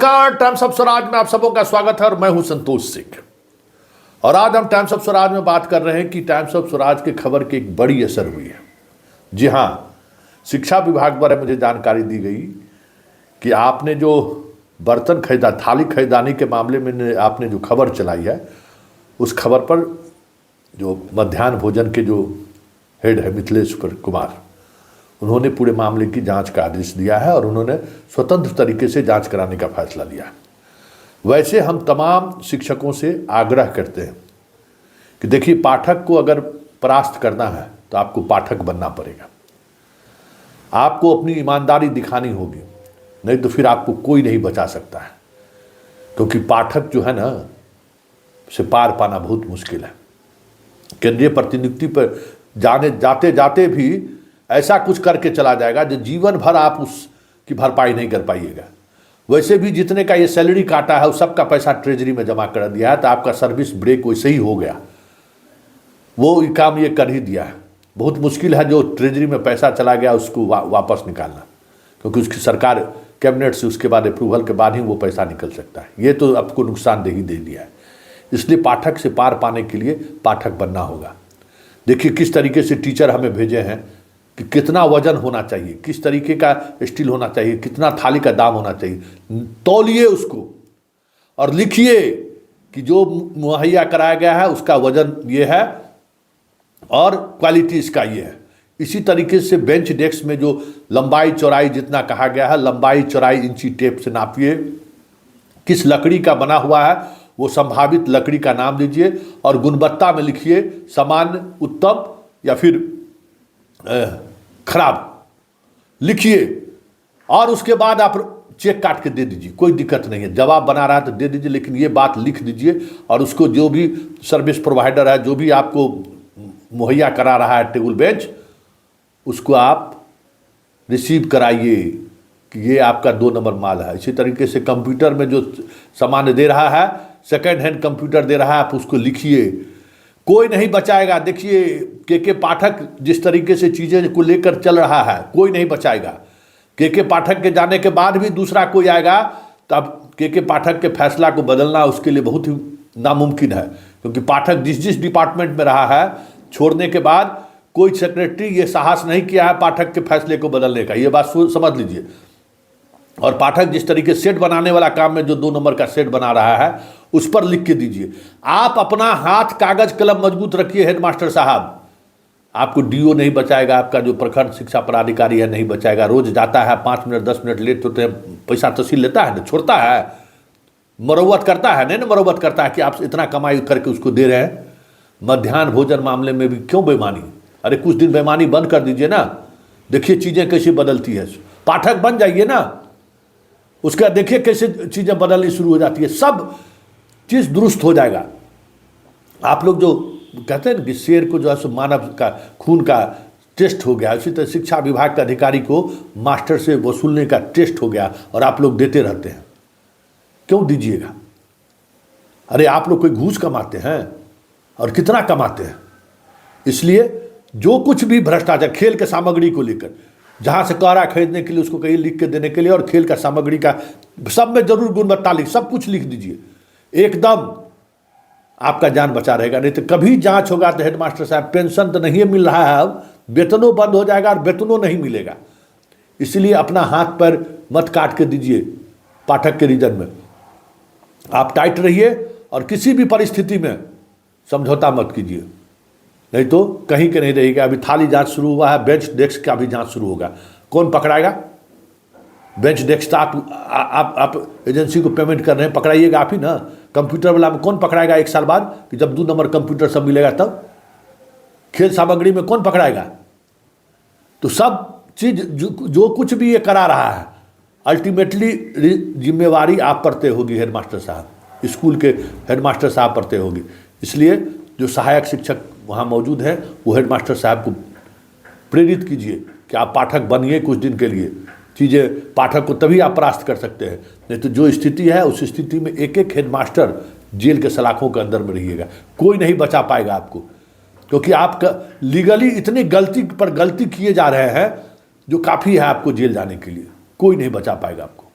नमस्कार, times of Swaraj में आप सबों का स्वागत है और मैं हूं संतोष सिंह। और आज हम टाइम्स ऑफ स्वराज में बात कर रहे हैं कि टाइम्स ऑफ स्वराज की खबर की एक बड़ी असर हुई है। जी हाँ, शिक्षा विभाग द्वारा मुझे जानकारी दी गई कि आपने जो बर्तन खरीदा, थाली खरीदानी के मामले में आपने जो खबर चलाई है, उस खबर पर जो मध्याह्न भोजन के जो हेड है मिथिलेश कुमार, उन्होंने पूरे मामले की जांच का आदेश दिया है और उन्होंने स्वतंत्र तरीके से जांच कराने का फैसला लिया है। वैसे हम तमाम शिक्षकों से आग्रह करते हैं कि देखिए, पाठक को अगर परास्त करना है तो आपको पाठक बनना पड़ेगा, आपको अपनी ईमानदारी दिखानी होगी, नहीं तो फिर आपको कोई नहीं बचा सकता है। क्योंकि पाठक जो है ना, से पार पाना बहुत मुश्किल है। केंद्रीय प्रतिनियुक्ति पर जाते जाते भी ऐसा कुछ करके चला जाएगा जो जीवन भर आप उसकी भरपाई नहीं कर पाइएगा। वैसे भी जितने का ये सैलरी काटा है, उस सब का पैसा ट्रेजरी में जमा कर दिया है, तो आपका सर्विस ब्रेक वैसे ही हो गया। वो काम ये कर ही दिया है। बहुत मुश्किल है जो ट्रेजरी में पैसा चला गया उसको वापस निकालना, क्योंकि उसकी सरकार कैबिनेट से उसके बाद अप्रूवल के बाद ही वो पैसा निकल सकता है। ये तो आपको नुकसानदेही दे दिया है। इसलिए पाठक से पार पाने के लिए पाठक बनना होगा। देखिए किस तरीके से टीचर हमें भेजे हैं कि कितना वजन होना चाहिए, किस तरीके का स्टील होना चाहिए, कितना थाली का दाम होना चाहिए। तौलिए उसको और लिखिए कि जो मुहैया कराया गया है उसका वजन ये है और क्वालिटी इसका ये है। इसी तरीके से बेंच डेस्क में जो लंबाई चौड़ाई जितना कहा गया है, लंबाई चौड़ाई इंची टेप से नापिए। किस लकड़ी का बना हुआ है वो संभावित लकड़ी का नाम दीजिए और गुणवत्ता में लिखिए सामान्य, उत्तम या फिर खराब लिखिए। और उसके बाद आप चेक काट के दे दीजिए, कोई दिक्कत नहीं है। जवाब बना रहा है तो दे दीजिए, लेकिन ये बात लिख दीजिए। और उसको जो भी सर्विस प्रोवाइडर है, जो भी आपको मुहैया करा रहा है टेबल बेंच, उसको आप रिसीव कराइए कि ये आपका 2 नंबर माल है। इसी तरीके से कंप्यूटर में जो सामान दे रहा है, सेकेंड हैंड कंप्यूटर दे रहा है, आप उसको लिखिए। कोई नहीं बचाएगा। देखिए के पाठक जिस तरीके से चीज़ें को लेकर चल रहा है, कोई नहीं बचाएगा। के पाठक के जाने के बाद भी दूसरा कोई आएगा, तब के पाठक के फैसला को बदलना उसके लिए बहुत ही नामुमकिन है। क्योंकि पाठक जिस डिपार्टमेंट में रहा है, छोड़ने के बाद कोई सेक्रेटरी ये साहस नहीं किया है पाठक के फैसले को बदलने का। ये बात समझ लीजिए। और पाठक जिस तरीके सेट बनाने वाला काम में जो 2 नंबर का सेट बना रहा है, उस पर लिख के दीजिए। आप अपना हाथ कागज कलम मजबूत रखिए हेडमास्टर साहब। आपको डीओ नहीं बचाएगा, आपका जो प्रखंड शिक्षा पदाधिकारी है नहीं बचाएगा। रोज जाता है, 5 मिनट 10 मिनट लेट होते हैं, पैसा तहसील लेता है ना, छोड़ता है, मरम्मत करता है, नहीं ना मरम्मत करता है कि आप इतना कमाई करके उसको दे रहे हैं। मध्याह्न भोजन मामले में भी क्यों बेईमानी? अरे कुछ दिन बेईमानी बंद कर दीजिए ना। देखिए चीज़ें कैसी बदलती है। पाठक बन जाइए ना, उसका देखिए कैसे चीज़ें बदलनी शुरू हो जाती है। सब चीज़ दुरुस्त हो जाएगा। आप लोग जो कहते हैं ना कि शेर को जो है सो मानव का खून का टेस्ट हो गया, उसी तरह शिक्षा विभाग के अधिकारी को मास्टर से वसूलने का टेस्ट हो गया और आप लोग देते रहते हैं। क्यों दीजिएगा? अरे आप लोग कोई घूस कमाते हैं और कितना कमाते हैं। इसलिए जो कुछ भी भ्रष्टाचार, खेल के सामग्री को लेकर, जहाँ से कह रहा है खरीदने के लिए उसको कहिए लिख के देने के लिए, और खेल का सामग्री का सब में जरूर गुणवत्ता लिख, सब कुछ लिख दीजिए। एकदम आपका जान बचा रहेगा। नहीं तो कभी जांच होगा तो हेडमास्टर साहब पेंशन तो नहीं मिल रहा है, अब वेतनों बंद हो जाएगा और वेतनों नहीं मिलेगा। इसलिए अपना हाथ पर मत काट के दीजिए। पाठक के रीजन में आप टाइट रहिए और किसी भी परिस्थिति में समझौता मत कीजिए, नहीं तो कहीं के नहीं रहेगा। अभी थाली जांच शुरू हुआ है, बेंच डेस्क का भी जांच शुरू होगा। कौन पकड़ाएगा? बेंच डेस्क आप एजेंसी को पेमेंट कर रहे हैं, पकड़ाइएगा आप ही ना। कंप्यूटर वाला में कौन पकड़ाएगा 1 साल बाद कि जब 2 नंबर कंप्यूटर सब मिलेगा तब? खेल सामग्री में कौन पकड़ाएगा? तो सब चीज जो कुछ भी ये करा रहा है, अल्टीमेटली जिम्मेवारी आप पर तय होगी हेडमास्टर साहब, स्कूल के हेडमास्टर साहब पर तय होगी। इसलिए जो सहायक शिक्षक वहाँ मौजूद हैं, वो हेडमास्टर साहब को प्रेरित कीजिए कि आप पाठक बनिए कुछ दिन के लिए। चीज़ें पाठक को तभी आप परास्त कर सकते हैं, नहीं तो जो स्थिति है उस स्थिति में एक एक हेडमास्टर जेल के सलाखों के अंदर में रहिएगा। कोई नहीं बचा पाएगा आपको, क्योंकि आप लीगली इतनी गलती पर गलती किए जा रहे हैं जो काफ़ी है आपको जेल जाने के लिए। कोई नहीं बचा पाएगा आपको।